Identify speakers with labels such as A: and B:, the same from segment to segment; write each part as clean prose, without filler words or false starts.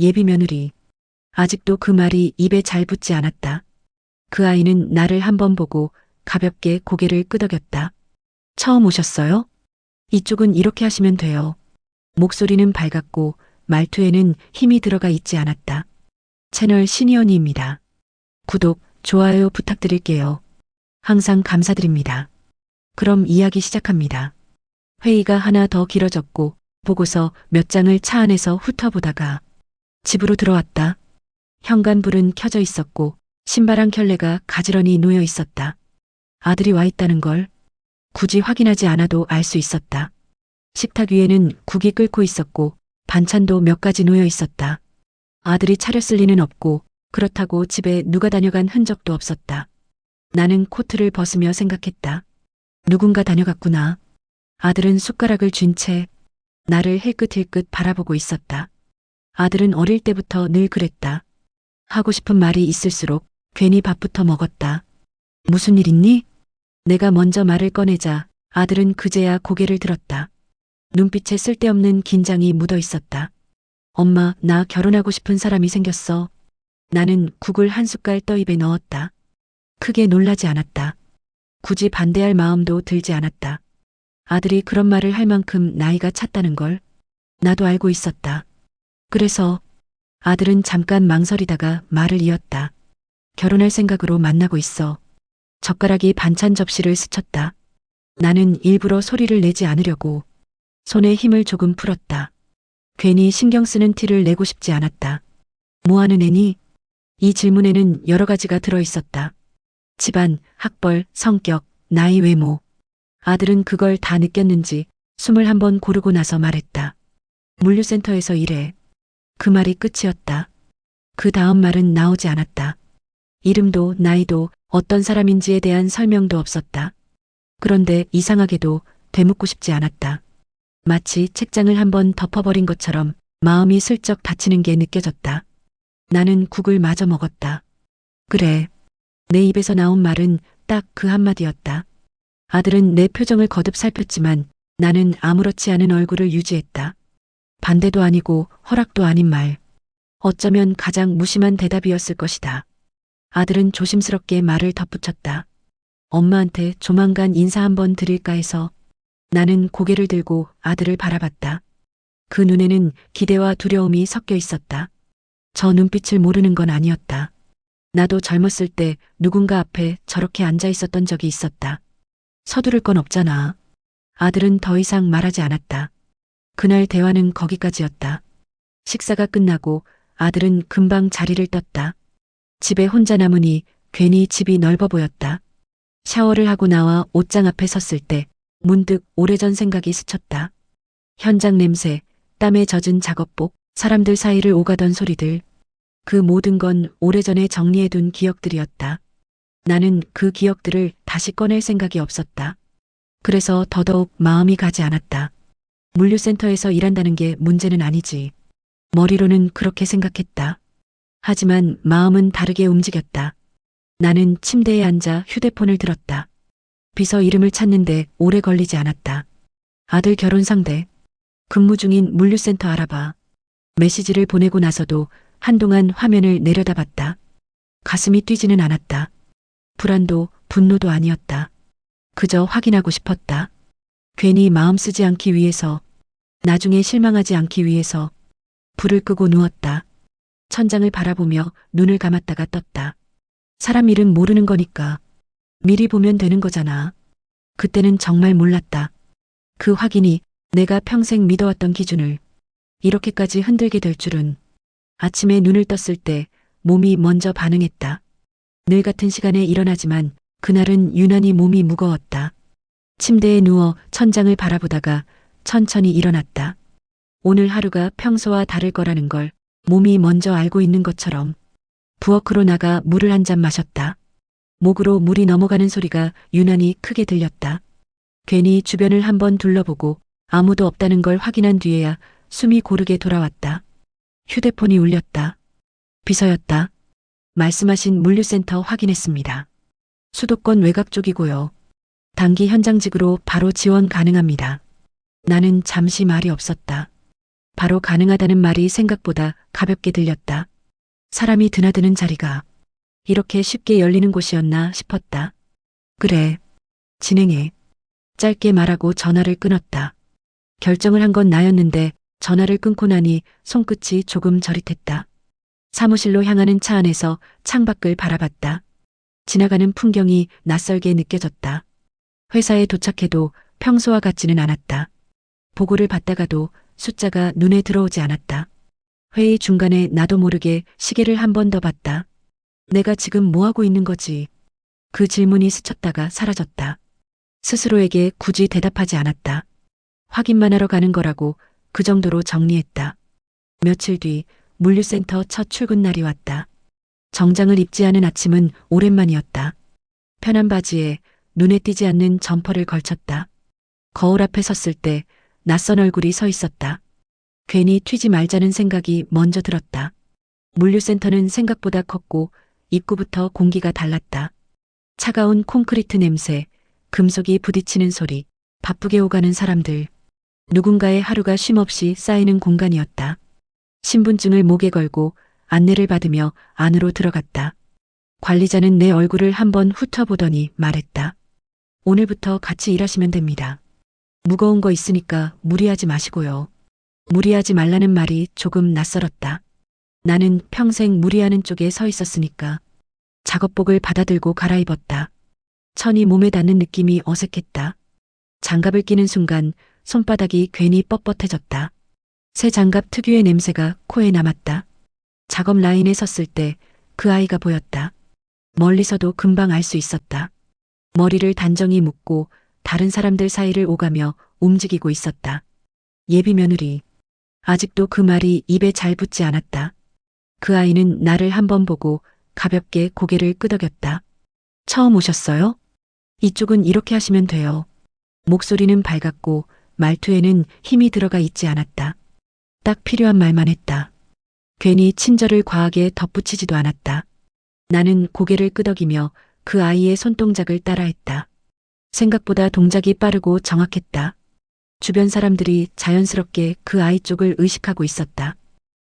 A: 예비 며느리. 아직도 그 말이 입에 잘 붙지 않았다. 그 아이는 나를 한번 보고 가볍게 고개를 끄덕였다. 처음 오셨어요? 이쪽은 이렇게 하시면 돼요. 목소리는 밝았고 말투에는 힘이 들어가 있지 않았다. 채널 시니언니입니다. 구독, 좋아요 부탁드릴게요. 항상 감사드립니다. 그럼 이야기 시작합니다. 회의가 하나 더 길어졌고 보고서 몇 장을 차 안에서 훑어보다가 집으로 들어왔다. 현관불은 켜져 있었고 신발 한 켤레가 가지런히 놓여 있었다. 아들이 와 있다는 걸 굳이 확인하지 않아도 알 수 있었다. 식탁 위에는 국이 끓고 있었고 반찬도 몇 가지 놓여 있었다. 아들이 차렸을 리는 없고 그렇다고 집에 누가 다녀간 흔적도 없었다. 나는 코트를 벗으며 생각했다. 누군가 다녀갔구나. 아들은 숟가락을 쥔 채 나를 힐끗힐끗 바라보고 있었다. 아들은 어릴 때부터 늘 그랬다. 하고 싶은 말이 있을수록 괜히 밥부터 먹었다. 무슨 일 있니? 내가 먼저 말을 꺼내자 아들은 그제야 고개를 들었다. 눈빛에 쓸데없는 긴장이 묻어 있었다. 엄마, 나 결혼하고 싶은 사람이 생겼어. 나는 국을 한 숟갈 떠 입에 넣었다. 크게 놀라지 않았다. 굳이 반대할 마음도 들지 않았다. 아들이 그런 말을 할 만큼 나이가 찼다는 걸 나도 알고 있었다. 그래서 아들은 잠깐 망설이다가 말을 이었다. 결혼할 생각으로 만나고 있어. 젓가락이 반찬 접시를 스쳤다. 나는 일부러 소리를 내지 않으려고 손에 힘을 조금 풀었다. 괜히 신경 쓰는 티를 내고 싶지 않았다. 뭐 하는 애니? 이 질문에는 여러 가지가 들어있었다. 집안, 학벌, 성격, 나이, 외모. 아들은 그걸 다 느꼈는지 숨을 한번 고르고 나서 말했다. 물류센터에서 일해. 그 말이 끝이었다. 그 다음 말은 나오지 않았다. 이름도 나이도 어떤 사람인지에 대한 설명도 없었다. 그런데 이상하게도 되묻고 싶지 않았다. 마치 책장을 한번 덮어버린 것처럼 마음이 슬쩍 닫히는 게 느껴졌다. 나는 국을 마저 먹었다. 그래. 내 입에서 나온 말은 딱 그 한마디였다. 아들은 내 표정을 거듭 살폈지만 나는 아무렇지 않은 얼굴을 유지했다. 반대도 아니고 허락도 아닌 말. 어쩌면 가장 무심한 대답이었을 것이다. 아들은 조심스럽게 말을 덧붙였다. 엄마한테 조만간 인사 한번 드릴까 해서. 나는 고개를 들고 아들을 바라봤다. 그 눈에는 기대와 두려움이 섞여 있었다. 저 눈빛을 모르는 건 아니었다. 나도 젊었을 때 누군가 앞에 저렇게 앉아 있었던 적이 있었다. 서두를 건 없잖아. 아들은 더 이상 말하지 않았다. 그날 대화는 거기까지였다. 식사가 끝나고 아들은 금방 자리를 떴다. 집에 혼자 남으니 괜히 집이 넓어 보였다. 샤워를 하고 나와 옷장 앞에 섰을 때 문득 오래전 생각이 스쳤다. 현장 냄새, 땀에 젖은 작업복, 사람들 사이를 오가던 소리들. 그 모든 건 오래전에 정리해둔 기억들이었다. 나는 그 기억들을 다시 꺼낼 생각이 없었다. 그래서 더더욱 마음이 가지 않았다. 물류센터에서 일한다는 게 문제는 아니지. 머리로는 그렇게 생각했다. 하지만 마음은 다르게 움직였다. 나는 침대에 앉아 휴대폰을 들었다. 비서 이름을 찾는데 오래 걸리지 않았다. 아들 결혼 상대. 근무 중인 물류센터 알아봐. 메시지를 보내고 나서도 한동안 화면을 내려다봤다. 가슴이 뛰지는 않았다. 불안도 분노도 아니었다. 그저 확인하고 싶었다. 괜히 마음 쓰지 않기 위해서, 나중에 실망하지 않기 위해서. 불을 끄고 누웠다. 천장을 바라보며 눈을 감았다가 떴다. 사람 일은 모르는 거니까 미리 보면 되는 거잖아. 그때는 정말 몰랐다. 그 확인이 내가 평생 믿어왔던 기준을 이렇게까지 흔들게 될 줄은. 아침에 눈을 떴을 때 몸이 먼저 반응했다. 늘 같은 시간에 일어나지만 그날은 유난히 몸이 무거웠다. 침대에 누워 천장을 바라보다가 천천히 일어났다. 오늘 하루가 평소와 다를 거라는 걸 몸이 먼저 알고 있는 것처럼. 부엌으로 나가 물을 한 잔 마셨다. 목으로 물이 넘어가는 소리가 유난히 크게 들렸다. 괜히 주변을 한번 둘러보고 아무도 없다는 걸 확인한 뒤에야 숨이 고르게 돌아왔다. 휴대폰이 울렸다. 비서였다. 말씀하신 물류센터 확인했습니다. 수도권 외곽 쪽이고요. 단기 현장직으로 바로 지원 가능합니다. 나는 잠시 말이 없었다. 바로 가능하다는 말이 생각보다 가볍게 들렸다. 사람이 드나드는 자리가 이렇게 쉽게 열리는 곳이었나 싶었다. 그래. 진행해. 짧게 말하고 전화를 끊었다. 결정을 한 건 나였는데 전화를 끊고 나니 손끝이 조금 저릿했다. 사무실로 향하는 차 안에서 창밖을 바라봤다. 지나가는 풍경이 낯설게 느껴졌다. 회사에 도착해도 평소와 같지는 않았다. 보고를 받다가도 숫자가 눈에 들어오지 않았다. 회의 중간에 나도 모르게 시계를 한 번 더 봤다. 내가 지금 뭐 하고 있는 거지? 그 질문이 스쳤다가 사라졌다. 스스로에게 굳이 대답하지 않았다. 확인만 하러 가는 거라고 그 정도로 정리했다. 며칠 뒤 물류센터 첫 출근 날이 왔다. 정장을 입지 않은 아침은 오랜만이었다. 편한 바지에 눈에 띄지 않는 점퍼를 걸쳤다. 거울 앞에 섰을 때 낯선 얼굴이 서 있었다. 괜히 튀지 말자는 생각이 먼저 들었다. 물류센터는 생각보다 컸고 입구부터 공기가 달랐다. 차가운 콘크리트 냄새, 금속이 부딪히는 소리, 바쁘게 오가는 사람들. 누군가의 하루가 쉼없이 쌓이는 공간이었다. 신분증을 목에 걸고 안내를 받으며 안으로 들어갔다. 관리자는 내 얼굴을 한번 훑어보더니 말했다. 오늘부터 같이 일하시면 됩니다. 무거운 거 있으니까 무리하지 마시고요. 무리하지 말라는 말이 조금 낯설었다. 나는 평생 무리하는 쪽에 서 있었으니까. 작업복을 받아들고 갈아입었다. 천이 몸에 닿는 느낌이 어색했다. 장갑을 끼는 순간 손바닥이 괜히 뻣뻣해졌다. 새 장갑 특유의 냄새가 코에 남았다. 작업 라인에 섰을 때 그 아이가 보였다. 멀리서도 금방 알 수 있었다. 머리를 단정히 묶고 다른 사람들 사이를 오가며 움직이고 있었다. 예비 며느리. 아직도 그 말이 입에 잘 붙지 않았다. 그 아이는 나를 한번 보고 가볍게 고개를 끄덕였다. 처음 오셨어요? 이쪽은 이렇게 하시면 돼요. 목소리는 밝았고 말투에는 힘이 들어가 있지 않았다. 딱 필요한 말만 했다. 괜히 친절을 과하게 덧붙이지도 않았다. 나는 고개를 끄덕이며 그 아이의 손동작을 따라했다. 생각보다 동작이 빠르고 정확했다. 주변 사람들이 자연스럽게 그 아이 쪽을 의식하고 있었다.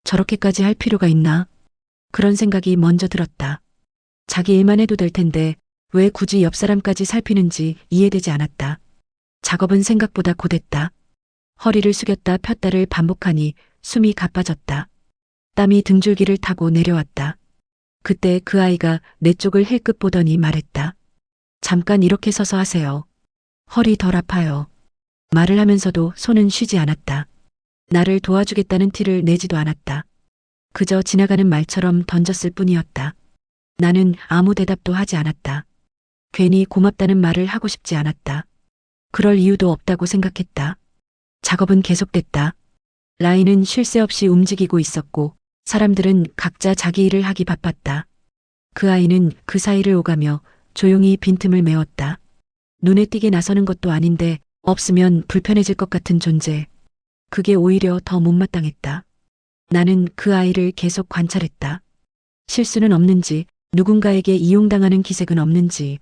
A: 저렇게까지 할 필요가 있나? 그런 생각이 먼저 들었다. 자기 일만 해도 될 텐데 왜 굳이 옆 사람까지 살피는지 이해되지 않았다. 작업은 생각보다 고됐다. 허리를 숙였다 폈다를 반복하니 숨이 가빠졌다. 땀이 등줄기를 타고 내려왔다. 그때 그 아이가 내 쪽을 힐끗 보더니 말했다. 잠깐 이렇게 서서 하세요. 허리 덜 아파요. 말을 하면서도 손은 쉬지 않았다. 나를 도와주겠다는 티를 내지도 않았다. 그저 지나가는 말처럼 던졌을 뿐이었다. 나는 아무 대답도 하지 않았다. 괜히 고맙다는 말을 하고 싶지 않았다. 그럴 이유도 없다고 생각했다. 작업은 계속됐다. 라인은 쉴 새 없이 움직이고 있었고 사람들은 각자 자기 일을 하기 바빴다. 그 아이는 그 사이를 오가며 조용히 빈틈을 메웠다. 눈에 띄게 나서는 것도 아닌데 없으면 불편해질 것 같은 존재. 그게 오히려 더 못마땅했다. 나는 그 아이를 계속 관찰했다. 실수는 없는지, 누군가에게 이용당하는 기색은 없는지.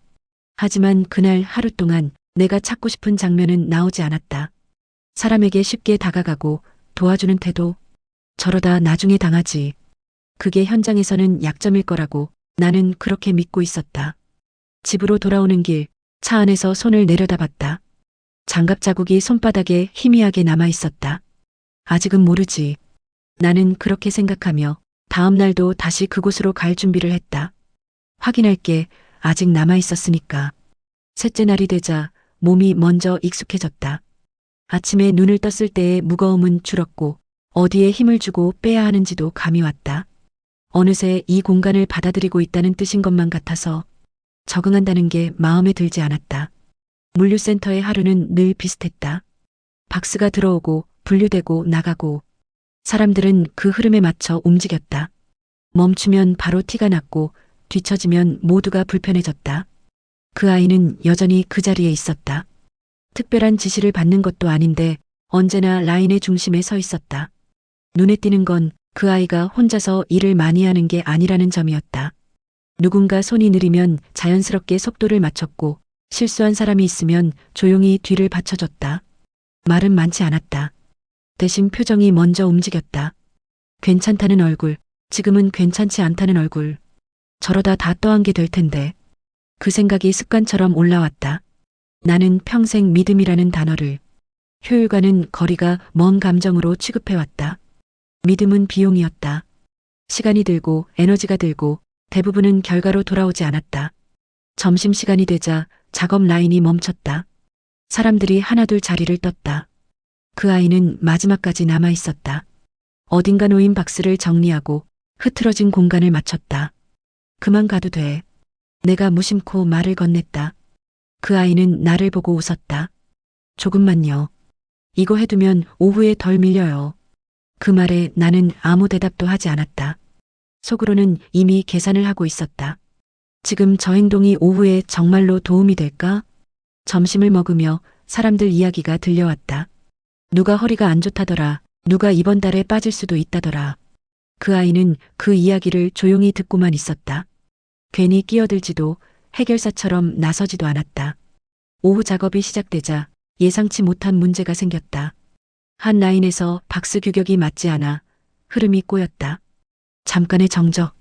A: 하지만 그날 하루 동안 내가 찾고 싶은 장면은 나오지 않았다. 사람에게 쉽게 다가가고 도와주는 태도. 저러다 나중에 당하지. 그게 현장에서는 약점일 거라고 나는 그렇게 믿고 있었다. 집으로 돌아오는 길, 차 안에서 손을 내려다봤다. 장갑 자국이 손바닥에 희미하게 남아 있었다. 아직은 모르지. 나는 그렇게 생각하며 다음 날도 다시 그곳으로 갈 준비를 했다. 확인할게 아직 남아 있었으니까. 셋째 날이 되자 몸이 먼저 익숙해졌다. 아침에 눈을 떴을 때의 무거움은 줄었고 어디에 힘을 주고 빼야 하는지도 감이 왔다. 어느새 이 공간을 받아들이고 있다는 뜻인 것만 같아서 적응한다는 게 마음에 들지 않았다. 물류센터의 하루는 늘 비슷했다. 박스가 들어오고 분류되고 나가고 사람들은 그 흐름에 맞춰 움직였다. 멈추면 바로 티가 났고 뒤처지면 모두가 불편해졌다. 그 아이는 여전히 그 자리에 있었다. 특별한 지시를 받는 것도 아닌데 언제나 라인의 중심에 서 있었다. 눈에 띄는 건 그 아이가 혼자서 일을 많이 하는 게 아니라는 점이었다. 누군가 손이 느리면 자연스럽게 속도를 맞췄고 실수한 사람이 있으면 조용히 뒤를 받쳐줬다. 말은 많지 않았다. 대신 표정이 먼저 움직였다. 괜찮다는 얼굴, 지금은 괜찮지 않다는 얼굴. 저러다 다 떠안게 될 텐데. 그 생각이 습관처럼 올라왔다. 나는 평생 믿음이라는 단어를 효율과는 거리가 먼 감정으로 취급해왔다. 믿음은 비용이었다. 시간이 들고 에너지가 들고 대부분은 결과로 돌아오지 않았다. 점심시간이 되자 작업 라인이 멈췄다. 사람들이 하나둘 자리를 떴다. 그 아이는 마지막까지 남아 있었다. 어딘가 놓인 박스를 정리하고 흐트러진 공간을 맞췄다. 그만 가도 돼. 내가 무심코 말을 건넸다. 그 아이는 나를 보고 웃었다. 조금만요. 이거 해두면 오후에 덜 밀려요. 그 말에 나는 아무 대답도 하지 않았다. 속으로는 이미 계산을 하고 있었다. 지금 저 행동이 오후에 정말로 도움이 될까? 점심을 먹으며 사람들 이야기가 들려왔다. 누가 허리가 안 좋다더라. 누가 이번 달에 빠질 수도 있다더라. 그 아이는 그 이야기를 조용히 듣고만 있었다. 괜히 끼어들지도 해결사처럼 나서지도 않았다. 오후 작업이 시작되자 예상치 못한 문제가 생겼다. 한 라인에서 박스 규격이 맞지 않아 흐름이 꼬였다. 잠깐의 정적.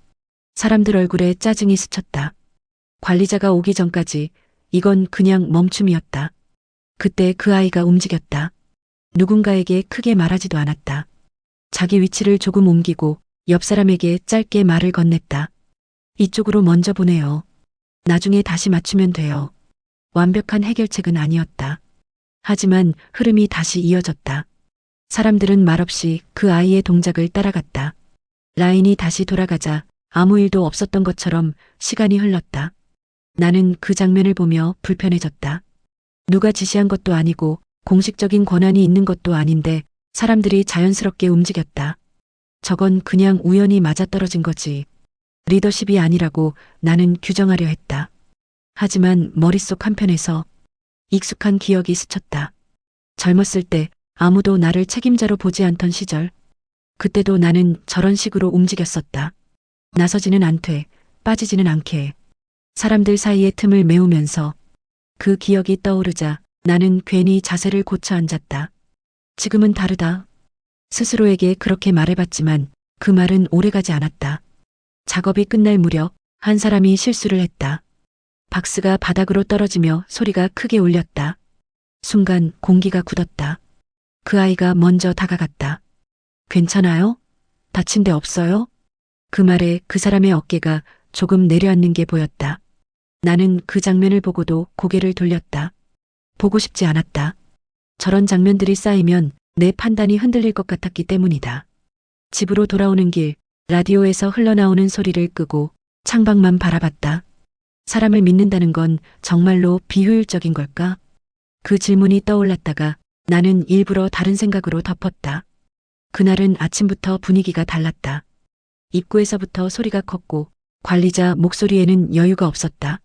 A: 사람들 얼굴에 짜증이 스쳤다. 관리자가 오기 전까지 이건 그냥 멈춤이었다. 그때 그 아이가 움직였다. 누군가에게 크게 말하지도 않았다. 자기 위치를 조금 옮기고 옆 사람에게 짧게 말을 건넸다. 이쪽으로 먼저 보내요. 나중에 다시 맞추면 돼요. 완벽한 해결책은 아니었다. 하지만 흐름이 다시 이어졌다. 사람들은 말없이 그 아이의 동작을 따라갔다. 라인이 다시 돌아가자 아무 일도 없었던 것처럼 시간이 흘렀다. 나는 그 장면을 보며 불편해졌다. 누가 지시한 것도 아니고 공식적인 권한이 있는 것도 아닌데 사람들이 자연스럽게 움직였다. 저건 그냥 우연히 맞아떨어진 거지. 리더십이 아니라고 나는 규정하려 했다. 하지만 머릿속 한편에서 익숙한 기억이 스쳤다. 젊었을 때 아무도 나를 책임자로 보지 않던 시절. 그때도 나는 저런 식으로 움직였었다. 나서지는 않되 빠지지는 않게. 사람들 사이의 틈을 메우면서. 그 기억이 떠오르자 나는 괜히 자세를 고쳐 앉았다. 지금은 다르다. 스스로에게 그렇게 말해봤지만 그 말은 오래가지 않았다. 작업이 끝날 무렵 한 사람이 실수를 했다. 박스가 바닥으로 떨어지며 소리가 크게 울렸다. 순간 공기가 굳었다. 그 아이가 먼저 다가갔다. 괜찮아요? 다친 데 없어요? 그 말에 그 사람의 어깨가 조금 내려앉는 게 보였다. 나는 그 장면을 보고도 고개를 돌렸다. 보고 싶지 않았다. 저런 장면들이 쌓이면 내 판단이 흔들릴 것 같았기 때문이다. 집으로 돌아오는 길, 라디오에서 흘러나오는 소리를 끄고 창밖만 바라봤다. 사람을 믿는다는 건 정말로 비효율적인 걸까? 그 질문이 떠올랐다가 나는 일부러 다른 생각으로 덮었다. 그날은 아침부터 분위기가 달랐다. 입구에서부터 소리가 컸고 관리자 목소리에는 여유가 없었다.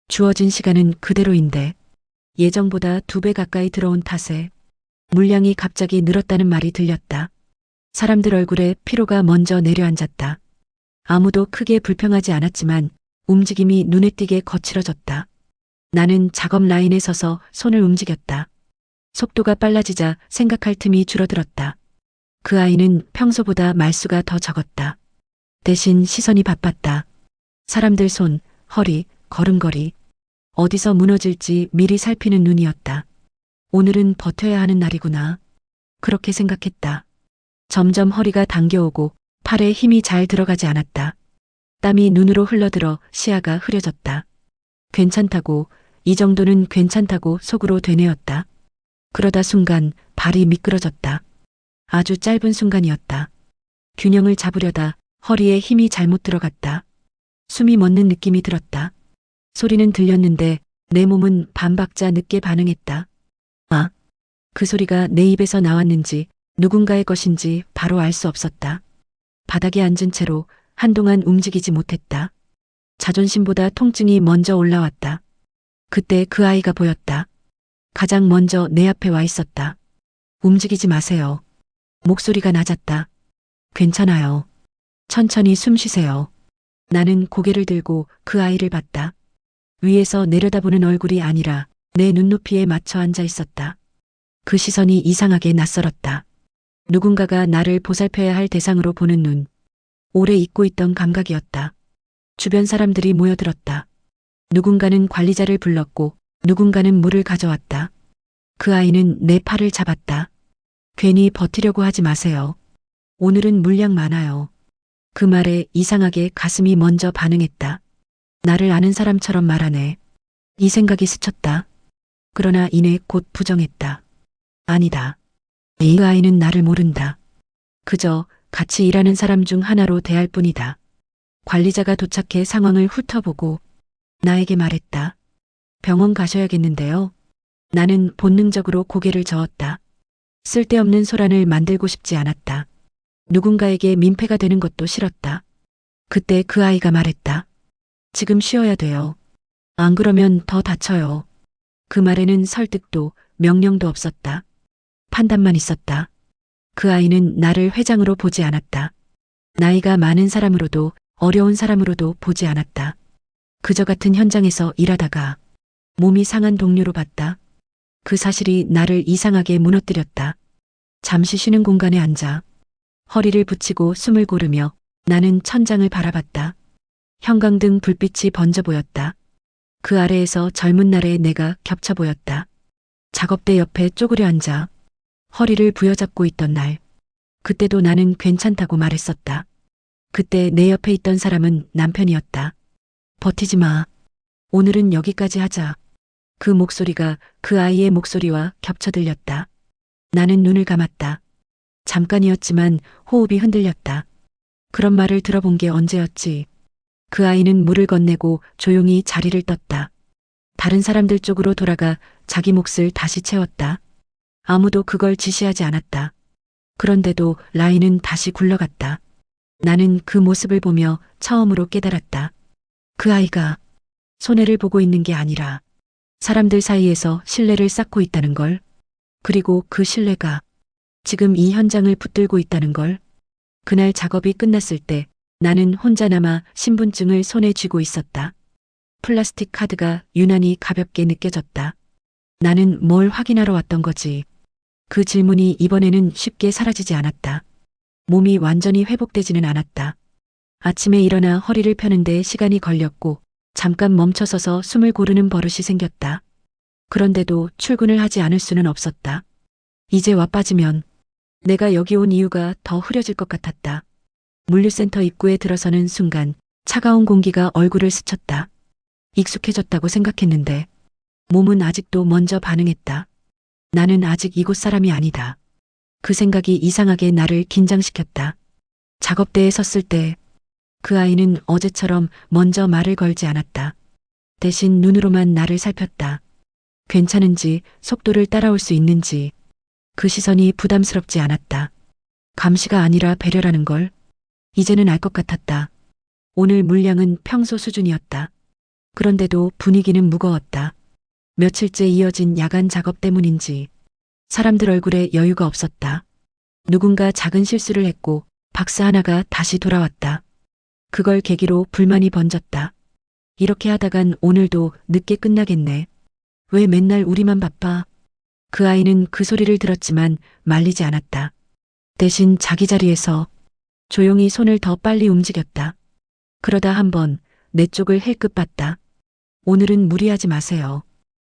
A: 주어진 시간은 그대로인데 예정보다 2배 가까이 들어온 탓에 물량이 갑자기 늘었다는 말이 들렸다. 사람들 얼굴에 피로가 먼저 내려앉았다. 아무도 크게 불평하지 않았지만 움직임이 눈에 띄게 거칠어졌다. 나는 작업 라인에 서서 손을 움직였다. 속도가 빨라지자 생각할 틈이 줄어들었다. 그 아이는 평소보다 말수가 더 적었다. 대신 시선이 바빴다. 사람들 손, 허리, 걸음걸이. 어디서 무너질지 미리 살피는 눈이었다. 오늘은 버텨야 하는 날이구나. 그렇게 생각했다. 점점 허리가 당겨오고 팔에 힘이 잘 들어가지 않았다. 땀이 눈으로 흘러들어 시야가 흐려졌다. 괜찮다고, 이 정도는 괜찮다고 속으로 되뇌었다. 그러다 순간 발이 미끄러졌다. 아주 짧은 순간이었다. 균형을 잡으려다 허리에 힘이 잘못 들어갔다. 숨이 멎는 느낌이 들었다. 소리는 들렸는데 내 몸은 반박자 늦게 반응했다. 아, 그 소리가 내 입에서 나왔는지 누군가의 것인지 바로 알 수 없었다. 바닥에 앉은 채로 한동안 움직이지 못했다. 자존심보다 통증이 먼저 올라왔다. 그때 그 아이가 보였다. 가장 먼저 내 앞에 와 있었다. 움직이지 마세요. 목소리가 낮았다. 괜찮아요. 천천히 숨 쉬세요. 나는 고개를 들고 그 아이를 봤다. 위에서 내려다보는 얼굴이 아니라 내 눈높이에 맞춰 앉아 있었다. 그 시선이 이상하게 낯설었다. 누군가가 나를 보살펴야 할 대상으로 보는 눈. 오래 잊고 있던 감각이었다. 주변 사람들이 모여들었다. 누군가는 관리자를 불렀고 누군가는 물을 가져왔다. 그 아이는 내 팔을 잡았다. 괜히 버티려고 하지 마세요. 오늘은 물량 많아요. 그 말에 이상하게 가슴이 먼저 반응했다. 나를 아는 사람처럼 말하네. 이 생각이 스쳤다. 그러나 이내 곧 부정했다. 아니다. 이 아이는 나를 모른다. 그저 같이 일하는 사람 중 하나로 대할 뿐이다. 관리자가 도착해 상황을 훑어보고 나에게 말했다. 병원 가셔야겠는데요. 나는 본능적으로 고개를 저었다. 쓸데없는 소란을 만들고 싶지 않았다. 누군가에게 민폐가 되는 것도 싫었다. 그때 그 아이가 말했다. 지금 쉬어야 돼요. 안 그러면 더 다쳐요. 그 말에는 설득도 명령도 없었다. 판단만 있었다. 그 아이는 나를 회장으로 보지 않았다. 나이가 많은 사람으로도 어려운 사람으로도 보지 않았다. 그저 같은 현장에서 일하다가 몸이 상한 동료로 봤다. 그 사실이 나를 이상하게 무너뜨렸다. 잠시 쉬는 공간에 앉아 허리를 붙이고 숨을 고르며 나는 천장을 바라봤다. 형광등 불빛이 번져 보였다. 그 아래에서 젊은 날의 내가 겹쳐 보였다. 작업대 옆에 쪼그려 앉아 허리를 부여잡고 있던 날. 그때도 나는 괜찮다고 말했었다. 그때 내 옆에 있던 사람은 남편이었다. 버티지 마. 오늘은 여기까지 하자. 그 목소리가 그 아이의 목소리와 겹쳐 들렸다. 나는 눈을 감았다. 잠깐이었지만 호흡이 흔들렸다. 그런 말을 들어본 게 언제였지. 그 아이는 물을 건네고 조용히 자리를 떴다. 다른 사람들 쪽으로 돌아가 자기 몫을 다시 채웠다. 아무도 그걸 지시하지 않았다. 그런데도 라인은 다시 굴러갔다. 나는 그 모습을 보며 처음으로 깨달았다. 그 아이가 손해를 보고 있는 게 아니라 사람들 사이에서 신뢰를 쌓고 있다는 걸. 그리고 그 신뢰가 지금 이 현장을 붙들고 있다는 걸. 그날 작업이 끝났을 때 나는 혼자 남아 신분증을 손에 쥐고 있었다. 플라스틱 카드가 유난히 가볍게 느껴졌다. 나는 뭘 확인하러 왔던 거지. 그 질문이 이번에는 쉽게 사라지지 않았다. 몸이 완전히 회복되지는 않았다. 아침에 일어나 허리를 펴는데 시간이 걸렸고 잠깐 멈춰서서 숨을 고르는 버릇이 생겼다. 그런데도 출근을 하지 않을 수는 없었다. 이제 와 빠지면 내가 여기 온 이유가 더 흐려질 것 같았다. 물류센터 입구에 들어서는 순간 차가운 공기가 얼굴을 스쳤다. 익숙해졌다고 생각했는데 몸은 아직도 먼저 반응했다. 나는 아직 이곳 사람이 아니다. 그 생각이 이상하게 나를 긴장시켰다. 작업대에 섰을 때 그 아이는 어제처럼 먼저 말을 걸지 않았다. 대신 눈으로만 나를 살폈다. 괜찮은지, 속도를 따라올 수 있는지. 그 시선이 부담스럽지 않았다. 감시가 아니라 배려라는 걸 이제는 알 것 같았다. 오늘 물량은 평소 수준이었다. 그런데도 분위기는 무거웠다. 며칠째 이어진 야간 작업 때문인지 사람들 얼굴에 여유가 없었다. 누군가 작은 실수를 했고 박스 하나가 다시 돌아왔다. 그걸 계기로 불만이 번졌다. 이렇게 하다간 오늘도 늦게 끝나겠네. 왜 맨날 우리만 바빠? 그 아이는 그 소리를 들었지만 말리지 않았다. 대신 자기 자리에서 조용히 손을 더 빨리 움직였다. 그러다 한번 내 쪽을 힐끗 봤다. 오늘은 무리하지 마세요.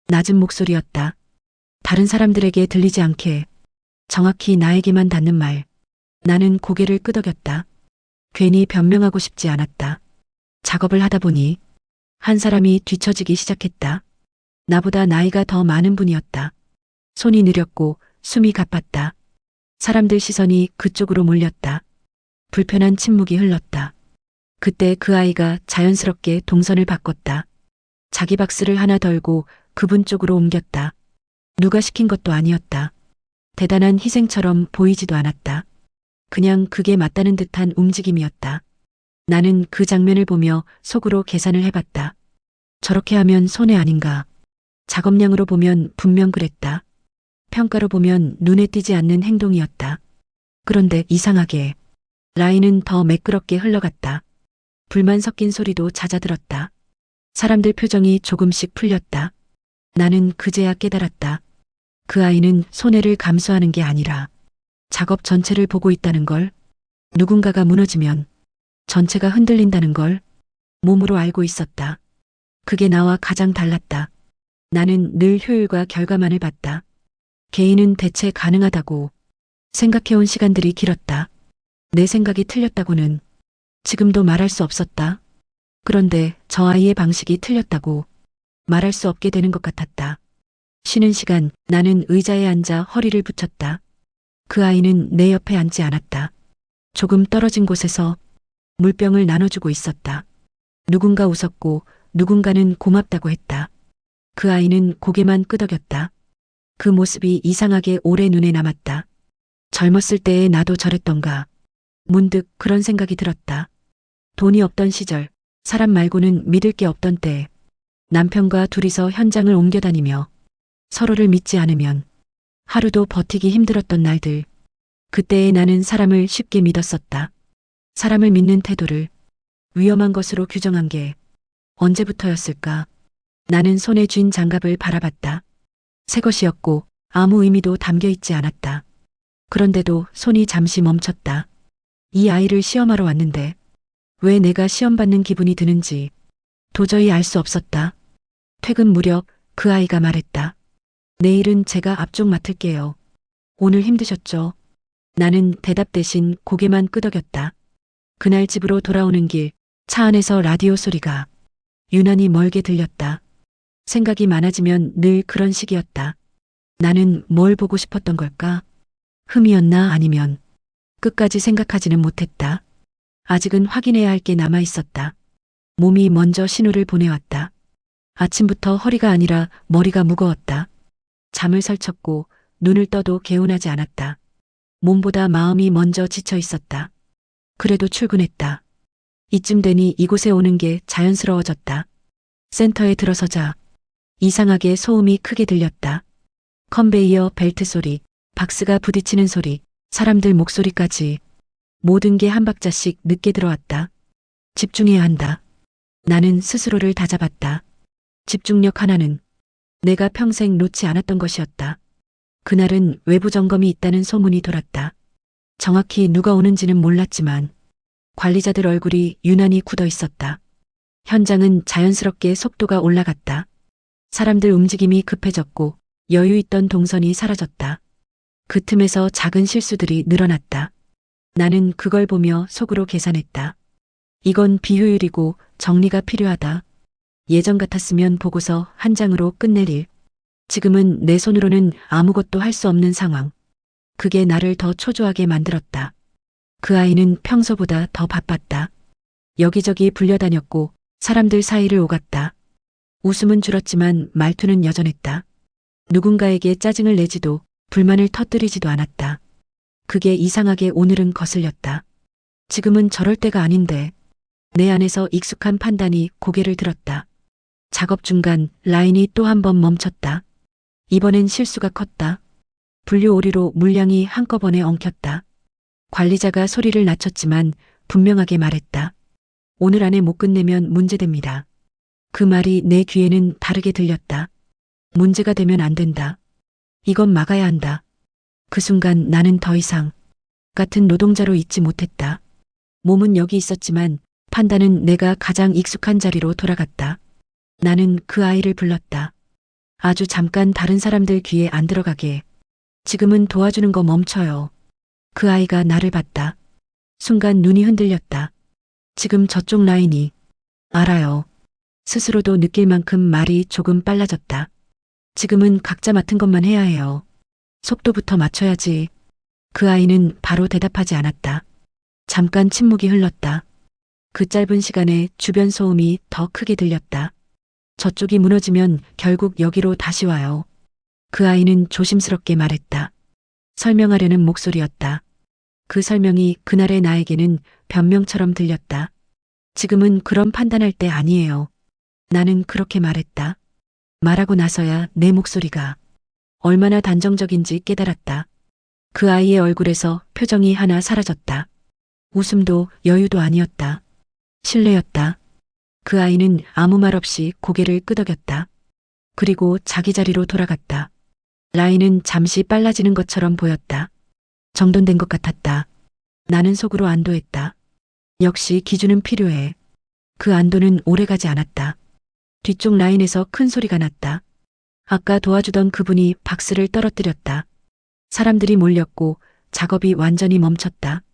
A: 낮은 목소리였다. 다른 사람들에게 들리지 않게 정확히 나에게만 닿는 말. 나는 고개를 끄덕였다. 괜히 변명하고 싶지 않았다. 작업을 하다 보니 한 사람이 뒤처지기 시작했다. 나보다 나이가 더 많은 분이었다. 손이 느렸고 숨이 가빴다. 사람들 시선이 그쪽으로 몰렸다. 불편한 침묵이 흘렀다. 그때 그 아이가 자연스럽게 동선을 바꿨다. 자기 박스를 하나 덜고 그분 쪽으로 옮겼다. 누가 시킨 것도 아니었다. 대단한 희생처럼 보이지도 않았다. 그냥 그게 맞다는 듯한 움직임이었다. 나는 그 장면을 보며 속으로 계산을 해봤다. 저렇게 하면 손해 아닌가. 작업량으로 보면 분명 그랬다. 평가로 보면 눈에 띄지 않는 행동이었다. 그런데 이상하게 라인은 더 매끄럽게 흘러갔다. 불만 섞인 소리도 잦아들었다. 사람들 표정이 조금씩 풀렸다. 나는 그제야 깨달았다. 그 아이는 손해를 감수하는 게 아니라 작업 전체를 보고 있다는 걸, 누군가가 무너지면 전체가 흔들린다는 걸 몸으로 알고 있었다. 그게 나와 가장 달랐다. 나는 늘 효율과 결과만을 봤다. 개인은 대체 가능하다고 생각해온 시간들이 길었다. 내 생각이 틀렸다고는 지금도 말할 수 없었다. 그런데 저 아이의 방식이 틀렸다고 말할 수 없게 되는 것 같았다. 쉬는 시간 나는 의자에 앉아 허리를 붙였다. 그 아이는 내 옆에 앉지 않았다. 조금 떨어진 곳에서 물병을 나눠주고 있었다. 누군가 웃었고 누군가는 고맙다고 했다. 그 아이는 고개만 끄덕였다. 그 모습이 이상하게 오래 눈에 남았다. 젊었을 때의 나도 저랬던가. 문득 그런 생각이 들었다. 돈이 없던 시절, 사람 말고는 믿을 게 없던 때, 남편과 둘이서 현장을 옮겨다니며 서로를 믿지 않으면 하루도 버티기 힘들었던 날들. 그때의 나는 사람을 쉽게 믿었었다. 사람을 믿는 태도를 위험한 것으로 규정한 게 언제부터였을까? 나는 손에 쥔 장갑을 바라봤다. 새 것이었고 아무 의미도 담겨 있지 않았다. 그런데도 손이 잠시 멈췄다. 이 아이를 시험하러 왔는데 왜 내가 시험받는 기분이 드는지 도저히 알 수 없었다. 퇴근 무렵 그 아이가 말했다. 내일은 제가 앞쪽 맡을게요. 오늘 힘드셨죠? 나는 대답 대신 고개만 끄덕였다. 그날 집으로 돌아오는 길, 차 안에서 라디오 소리가 유난히 멀게 들렸다. 생각이 많아지면 늘 그런 식이었다. 나는 뭘 보고 싶었던 걸까? 흠이었나 아니면 끝까지 생각하지는 못했다. 아직은 확인해야 할 게 남아 있었다. 몸이 먼저 신호를 보내왔다. 아침부터 허리가 아니라 머리가 무거웠다. 잠을 설쳤고 눈을 떠도 개운하지 않았다. 몸보다 마음이 먼저 지쳐 있었다. 그래도 출근했다. 이쯤 되니 이곳에 오는 게 자연스러워졌다. 센터에 들어서자 이상하게 소음이 크게 들렸다. 컨베이어 벨트 소리, 박스가 부딪히는 소리, 사람들 목소리까지 모든 게 한 박자씩 늦게 들어왔다. 집중해야 한다. 나는 스스로를 다잡았다. 집중력 하나는 내가 평생 놓지 않았던 것이었다. 그날은 외부 점검이 있다는 소문이 돌았다. 정확히 누가 오는지는 몰랐지만 관리자들 얼굴이 유난히 굳어 있었다. 현장은 자연스럽게 속도가 올라갔다. 사람들 움직임이 급해졌고 여유 있던 동선이 사라졌다. 그 틈에서 작은 실수들이 늘어났다. 나는 그걸 보며 속으로 계산했다. 이건 비효율이고 정리가 필요하다. 예전 같았으면 보고서 한 장으로 끝낼 일. 지금은 내 손으로는 아무것도 할 수 없는 상황. 그게 나를 더 초조하게 만들었다. 그 아이는 평소보다 더 바빴다. 여기저기 불려다녔고 사람들 사이를 오갔다. 웃음은 줄었지만 말투는 여전했다. 누군가에게 짜증을 내지도 불만을 터뜨리지도 않았다. 그게 이상하게 오늘은 거슬렸다. 지금은 저럴 때가 아닌데. 내 안에서 익숙한 판단이 고개를 들었다. 작업 중간 라인이 또 한 번 멈췄다. 이번엔 실수가 컸다. 분류 오류로 물량이 한꺼번에 엉켰다. 관리자가 소리를 낮췄지만 분명하게 말했다. 오늘 안에 못 끝내면 문제됩니다. 그 말이 내 귀에는 다르게 들렸다. 문제가 되면 안 된다. 이건 막아야 한다. 그 순간 나는 더 이상 같은 노동자로 있지 못했다. 몸은 여기 있었지만 판단은 내가 가장 익숙한 자리로 돌아갔다. 나는 그 아이를 불렀다. 아주 잠깐 다른 사람들 귀에 안 들어가게. 지금은 도와주는 거 멈춰요. 그 아이가 나를 봤다. 순간 눈이 흔들렸다. 지금 저쪽 라인이. 알아요. 스스로도 느낄 만큼 말이 조금 빨라졌다. 지금은 각자 맡은 것만 해야 해요. 속도부터 맞춰야지. 그 아이는 바로 대답하지 않았다. 잠깐 침묵이 흘렀다. 그 짧은 시간에 주변 소음이 더 크게 들렸다. 저쪽이 무너지면 결국 여기로 다시 와요. 그 아이는 조심스럽게 말했다. 설명하려는 목소리였다. 그 설명이 그날의 나에게는 변명처럼 들렸다. 지금은 그런 판단할 때 아니에요. 나는 그렇게 말했다. 말하고 나서야 내 목소리가 얼마나 단정적인지 깨달았다. 그 아이의 얼굴에서 표정이 하나 사라졌다. 웃음도 여유도 아니었다. 신뢰였다. 그 아이는 아무 말 없이 고개를 끄덕였다. 그리고 자기 자리로 돌아갔다. 라인은 잠시 빨라지는 것처럼 보였다. 정돈된 것 같았다. 나는 속으로 안도했다. 역시 기준은 필요해. 그 안도는 오래가지 않았다. 뒤쪽 라인에서 큰 소리가 났다. 아까 도와주던 그분이 박스를 떨어뜨렸다. 사람들이 몰렸고 작업이 완전히 멈췄다.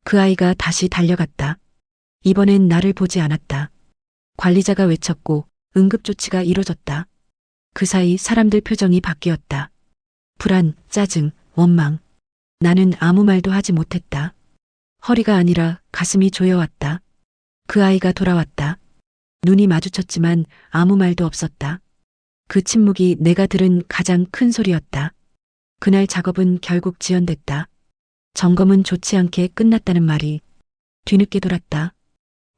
A: 그 아이가 다시 달려갔다. 이번엔 나를 보지 않았다. 관리자가 외쳤고 응급조치가 이뤄졌다. 그 사이 사람들 표정이 바뀌었다. 불안, 짜증, 원망. 나는 아무 말도 하지 못했다. 허리가 아니라 가슴이 조여왔다. 그 아이가 돌아왔다. 눈이 마주쳤지만 아무 말도 없었다. 그 침묵이 내가 들은 가장 큰 소리였다. 그날 작업은 결국 지연됐다. 점검은 좋지 않게 끝났다는 말이 뒤늦게 돌았다.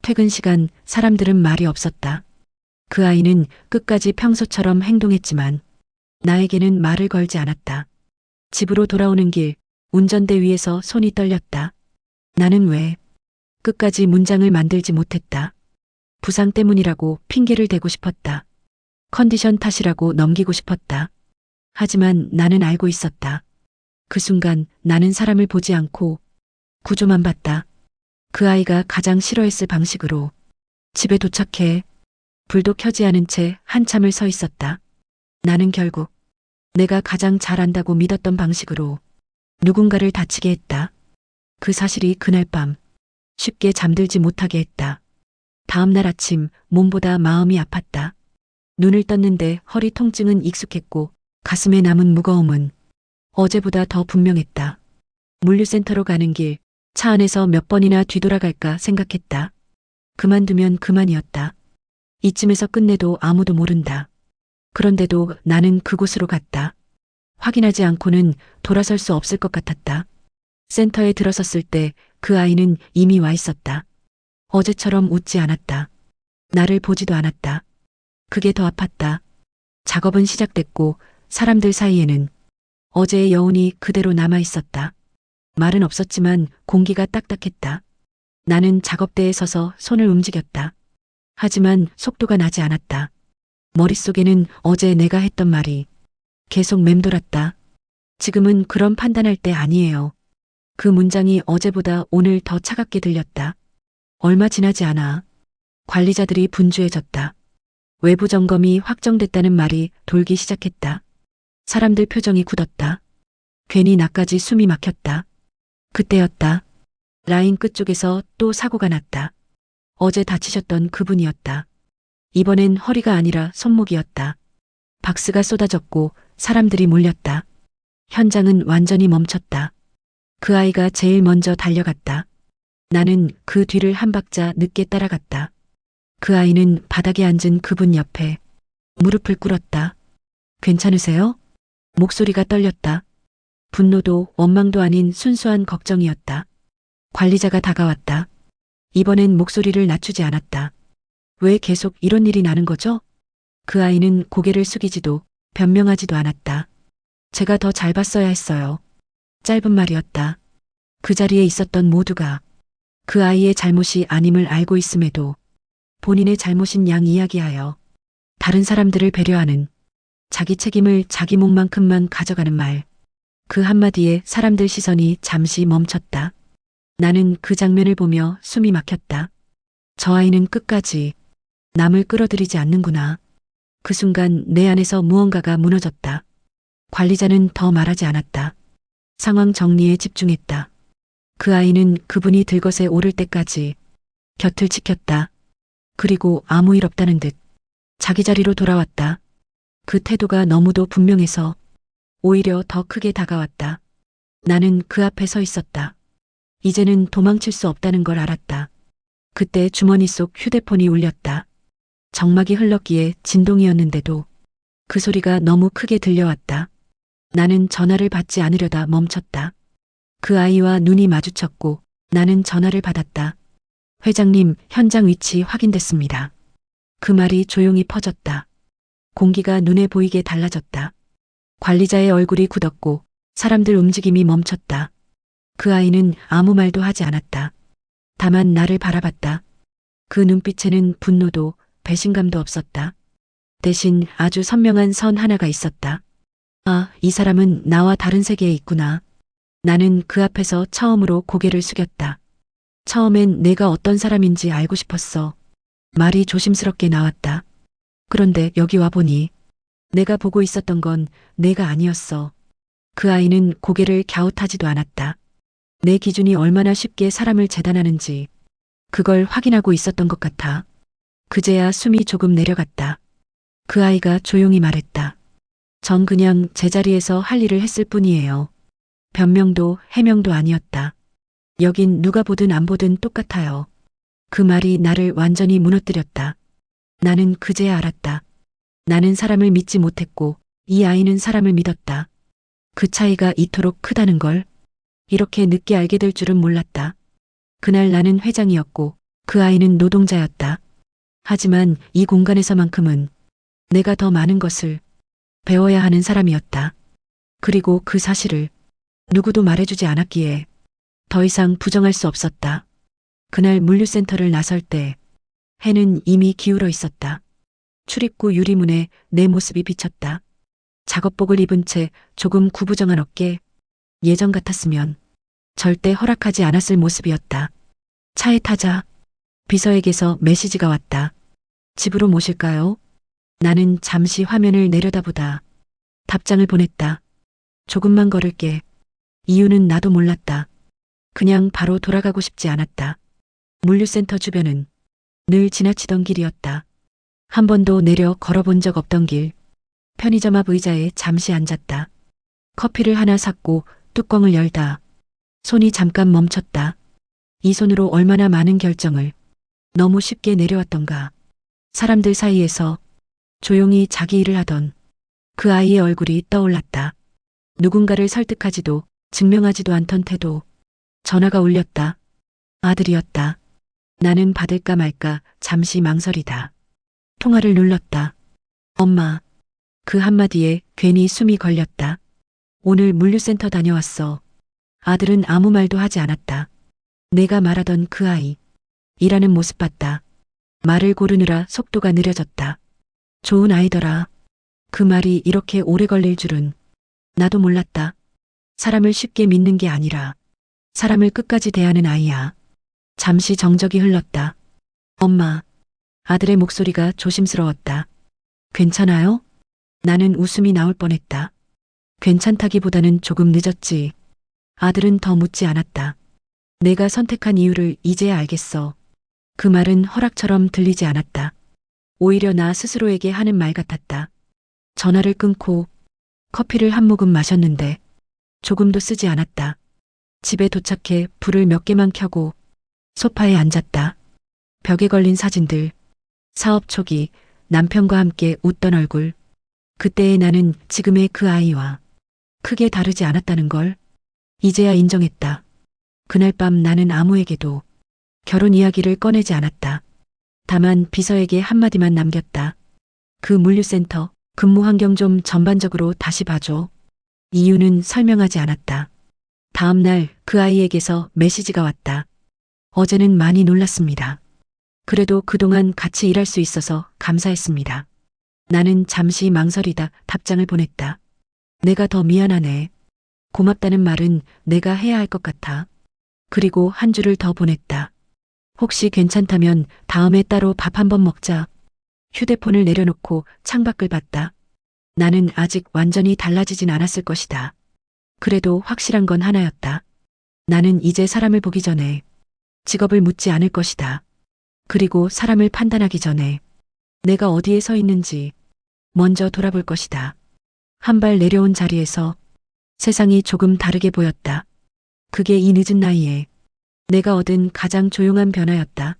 A: 퇴근 시간 사람들은 말이 없었다. 그 아이는 끝까지 평소처럼 행동했지만 나에게는 말을 걸지 않았다. 집으로 돌아오는 길 운전대 위에서 손이 떨렸다. 나는 왜 끝까지 문장을 만들지 못했다. 부상 때문이라고 핑계를 대고 싶었다. 컨디션 탓이라고 넘기고 싶었다. 하지만 나는 알고 있었다. 그 순간 나는 사람을 보지 않고 구조만 봤다. 그 아이가 가장 싫어했을 방식으로 집에 도착해 불도 켜지 않은 채 한참을 서 있었다. 나는 결국 내가 가장 잘 안다고 믿었던 방식으로 누군가를 다치게 했다. 그 사실이 그날 밤 쉽게 잠들지 못하게 했다. 다음 날 아침 몸보다 마음이 아팠다. 눈을 떴는데 허리 통증은 익숙했고 가슴에 남은 무거움은 어제보다 더 분명했다. 물류센터로 가는 길 차 안에서 몇 번이나 뒤돌아갈까 생각했다. 그만두면 그만이었다. 이쯤에서 끝내도 아무도 모른다. 그런데도 나는 그곳으로 갔다. 확인하지 않고는 돌아설 수 없을 것 같았다. 센터에 들어섰을 때 그 아이는 이미 와 있었다. 어제처럼 웃지 않았다. 나를 보지도 않았다. 그게 더 아팠다. 작업은 시작됐고 사람들 사이에는 어제의 여운이 그대로 남아 있었다. 말은 없었지만 공기가 딱딱했다. 나는 작업대에 서서 손을 움직였다. 하지만 속도가 나지 않았다. 머릿속에는 어제 내가 했던 말이 계속 맴돌았다. 지금은 그런 판단할 때 아니에요. 그 문장이 어제보다 오늘 더 차갑게 들렸다. 얼마 지나지 않아 관리자들이 분주해졌다. 외부 점검이 확정됐다는 말이 돌기 시작했다. 사람들 표정이 굳었다. 괜히 나까지 숨이 막혔다. 그때였다. 라인 끝쪽에서 또 사고가 났다. 어제 다치셨던 그분이었다. 이번엔 허리가 아니라 손목이었다. 박스가 쏟아졌고 사람들이 몰렸다. 현장은 완전히 멈췄다. 그 아이가 제일 먼저 달려갔다. 나는 그 뒤를 한 박자 늦게 따라갔다. 그 아이는 바닥에 앉은 그분 옆에 무릎을 꿇었다. 괜찮으세요? 목소리가 떨렸다. 분노도 원망도 아닌 순수한 걱정이었다. 관리자가 다가왔다. 이번엔 목소리를 낮추지 않았다. 왜 계속 이런 일이 나는 거죠? 그 아이는 고개를 숙이지도 변명하지도 않았다. 제가 더 잘 봤어야 했어요. 짧은 말이었다. 그 자리에 있었던 모두가 그 아이의 잘못이 아님을 알고 있음에도 본인의 잘못인 양 이야기하여 다른 사람들을 배려하는 자기 책임을 자기 몫만큼만 가져가는 말. 그 한마디에 사람들 시선이 잠시 멈췄다. 나는 그 장면을 보며 숨이 막혔다. 저 아이는 끝까지 남을 끌어들이지 않는구나. 그 순간 내 안에서 무언가가 무너졌다. 관리자는 더 말하지 않았다. 상황 정리에 집중했다. 그 아이는 그분이 들것에 오를 때까지 곁을 지켰다. 그리고 아무 일 없다는 듯 자기 자리로 돌아왔다. 그 태도가 너무도 분명해서 오히려 더 크게 다가왔다. 나는 그 앞에 서 있었다. 이제는 도망칠 수 없다는 걸 알았다. 그때 주머니 속 휴대폰이 울렸다. 정막이 흘렀기에 진동이었는데도 그 소리가 너무 크게 들려왔다. 나는 전화를 받지 않으려다 멈췄다. 그 아이와 눈이 마주쳤고 나는 전화를 받았다. 회장님, 현장 위치 확인됐습니다. 그 말이 조용히 퍼졌다. 공기가 눈에 보이게 달라졌다. 관리자의 얼굴이 굳었고 사람들 움직임이 멈췄다. 그 아이는 아무 말도 하지 않았다. 다만 나를 바라봤다. 그 눈빛에는 분노도 배신감도 없었다. 대신 아주 선명한 선 하나가 있었다. 아, 이 사람은 나와 다른 세계에 있구나. 나는 그 앞에서 처음으로 고개를 숙였다. 처음엔 내가 어떤 사람인지 알고 싶었어. 말이 조심스럽게 나왔다. 그런데 여기 와보니 내가 보고 있었던 건 내가 아니었어. 그 아이는 고개를 갸웃하지도 않았다. 내 기준이 얼마나 쉽게 사람을 재단하는지 그걸 확인하고 있었던 것 같아. 그제야 숨이 조금 내려갔다. 그 아이가 조용히 말했다. 전 그냥 제자리에서 할 일을 했을 뿐이에요. 변명도 해명도 아니었다. 여긴 누가 보든 안 보든 똑같아요. 그 말이 나를 완전히 무너뜨렸다. 나는 그제야 알았다. 나는 사람을 믿지 못했고 이 아이는 사람을 믿었다. 그 차이가 이토록 크다는 걸 이렇게 늦게 알게 될 줄은 몰랐다. 그날 나는 회장이었고 그 아이는 노동자였다. 하지만 이 공간에서만큼은 내가 더 많은 것을 배워야 하는 사람이었다. 그리고 그 사실을 누구도 말해주지 않았기에 더 이상 부정할 수 없었다. 그날 물류센터를 나설 때 해는 이미 기울어 있었다. 출입구 유리문에 내 모습이 비쳤다. 작업복을 입은 채 조금 구부정한 어깨, 예전 같았으면 절대 허락하지 않았을 모습이었다. 차에 타자 비서에게서 메시지가 왔다. 집으로 모실까요? 나는 잠시 화면을 내려다보다 답장을 보냈다. 조금만 걸을게. 이유는 나도 몰랐다. 그냥 바로 돌아가고 싶지 않았다. 물류센터 주변은 늘 지나치던 길이었다. 한 번도 내려 걸어본 적 없던 길. 편의점 앞 의자에 잠시 앉았다. 커피를 하나 샀고 뚜껑을 열다. 손이 잠깐 멈췄다. 이 손으로 얼마나 많은 결정을 너무 쉽게 내려왔던가. 사람들 사이에서 조용히 자기 일을 하던 그 아이의 얼굴이 떠올랐다. 누군가를 설득하지도 증명하지도 않던 태도. 전화가 울렸다. 아들이었다. 나는 받을까 말까 잠시 망설이다. 통화를 눌렀다. 엄마. 그 한마디에 괜히 숨이 걸렸다. 오늘 물류센터 다녀왔어. 아들은 아무 말도 하지 않았다. 내가 말하던 그 아이. 일하는 모습 봤다. 말을 고르느라 속도가 느려졌다. 좋은 아이더라. 그 말이 이렇게 오래 걸릴 줄은 나도 몰랐다. 사람을 쉽게 믿는 게 아니라 사람을 끝까지 대하는 아이야. 잠시 정적이 흘렀다. 엄마. 아들의 목소리가 조심스러웠다. 괜찮아요? 나는 웃음이 나올 뻔했다. 괜찮다기보다는 조금 늦었지. 아들은 더 묻지 않았다. 내가 선택한 이유를 이제야 알겠어. 그 말은 허락처럼 들리지 않았다. 오히려 나 스스로에게 하는 말 같았다. 전화를 끊고 커피를 한 모금 마셨는데 조금도 쓰지 않았다. 집에 도착해 불을 몇 개만 켜고 소파에 앉았다. 벽에 걸린 사진들, 사업 초기 남편과 함께 웃던 얼굴. 그때의 나는 지금의 그 아이와 크게 다르지 않았다는 걸 이제야 인정했다. 그날 밤 나는 아무에게도 결혼 이야기를 꺼내지 않았다. 다만 비서에게 한마디만 남겼다. 그 물류센터 근무 환경 좀 전반적으로 다시 봐줘. 이유는 설명하지 않았다. 다음 날 그 아이에게서 메시지가 왔다. 어제는 많이 놀랐습니다. 그래도 그동안 같이 일할 수 있어서 감사했습니다. 나는 잠시 망설이다 답장을 보냈다. 내가 더 미안하네. 고맙다는 말은 내가 해야 할 것 같아. 그리고 한 줄을 더 보냈다. 혹시 괜찮다면 다음에 따로 밥 한번 먹자. 휴대폰을 내려놓고 창밖을 봤다. 나는 아직 완전히 달라지진 않았을 것이다. 그래도 확실한 건 하나였다. 나는 이제 사람을 보기 전에 직업을 묻지 않을 것이다. 그리고 사람을 판단하기 전에 내가 어디에 서 있는지 먼저 돌아볼 것이다. 한 발 내려온 자리에서 세상이 조금 다르게 보였다. 그게 이 늦은 나이에 내가 얻은 가장 조용한 변화였다.